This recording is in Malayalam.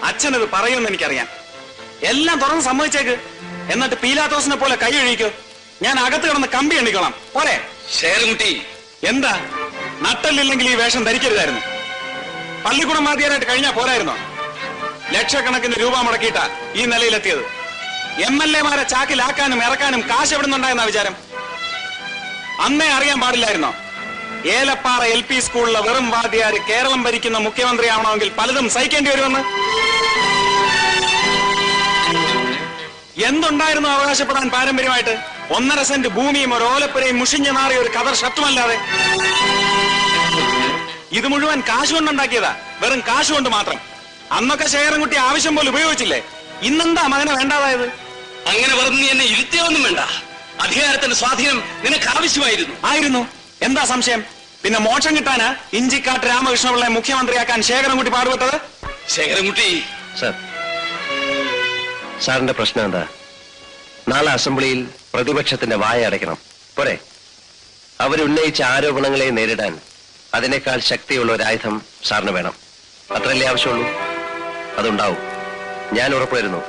അച്ഛനത് പറയുമെന്ന് എനിക്കറിയാം. എല്ലാം തുറന്ന് സമ്മതിച്ചേക്ക്. എന്നിട്ട് പീലാത്തോസിനെ പോലെ കൈ ഒഴിക്കോ. ഞാൻ അകത്ത് കിടന്ന് കമ്പി എണ്ണിക്കോളാം. പോരെ ശേഖരൻകുട്ടി? എന്താ നട്ടല്ലില്ലെങ്കിൽ ഈ വേഷം ധരിക്കരുതായിരുന്നു. പള്ളിക്കൂടം മാതിയാനായിട്ട് കഴിഞ്ഞാൽ പോരായിരുന്നോ? ലക്ഷക്കണക്കിന് രൂപ മുടക്കിയിട്ടാ ഈ നിലയിലെത്തിയത്. MLA-മാരെ ചാക്കിലാക്കാനും ഇറക്കാനും കാശ് എവിടെ നിന്നുണ്ടായെന്ന വിചാരം? അന്നേ അറിയാൻ പാടില്ലായിരുന്നോ? ഏലപ്പാറ LP സ്കൂളിലെ വെറും വാദ്യാര് കേരളം ഭരിക്കുന്ന മുഖ്യമന്ത്രിയാവണമെങ്കിൽ പലതും സഹിക്കേണ്ടി വരുമെന്ന്. എന്തുണ്ടായിരുന്നു അവകാശപ്പെടാൻ പാരമ്പര്യമായിട്ട്? 1.5 സെന്റ് ഭൂമിയും ഒരു ഓലപ്പുരയും മുഷിഞ്ഞു നാറിയ ഒരു കതർ ഷർട്ടുമല്ലാതെ. ഇത് മുഴുവൻ കാശ് കൊണ്ടുണ്ടാക്കിയതാ, വെറും കാശ് കൊണ്ട് മാത്രം. അന്നൊക്കെ ശേഖരൻകുട്ടി ആവശ്യം പോലെ ഉപയോഗിച്ചില്ലേ? ഇന്നെന്താ മകനെ വേണ്ടാതായത്? അങ്ങനെ പറഞ്ഞ് എന്നെ ഇരുത്തിയൊന്നും വേണ്ട. അധികാരത്തിന്റെ സ്വാധീനം നിനക്ക് ആവശ്യമായിരുന്നു. എന്താ സംശയം? പിന്നെ മോക്ഷം കിട്ടാനാ ഇഞ്ചിക്കാട്ട് രാമകൃഷ്ണപിള്ളയെ മുഖ്യമന്ത്രിയാക്കാൻ ശേഖരൻകുട്ടി പാടുപെട്ടത്? ശേഖരൻകുട്ടി സാറിന്റെ പ്രശ്നം എന്താ? നാളെ അസംബ്ലിയിൽ പ്രതിപക്ഷത്തിന്റെ വായ അടയ്ക്കണം. പോരെ? അവരുന്നയിച്ച ആരോപണങ്ങളെ നേരിടാൻ അതിനേക്കാൾ ശക്തിയുള്ള ഒരു ആയുധം സാറിന് വേണം. അത്രയല്ലേ ആവശ്യമുള്ളൂ? അതുണ്ടാവും. ഞാൻ ഉറപ്പുവരുന്നു.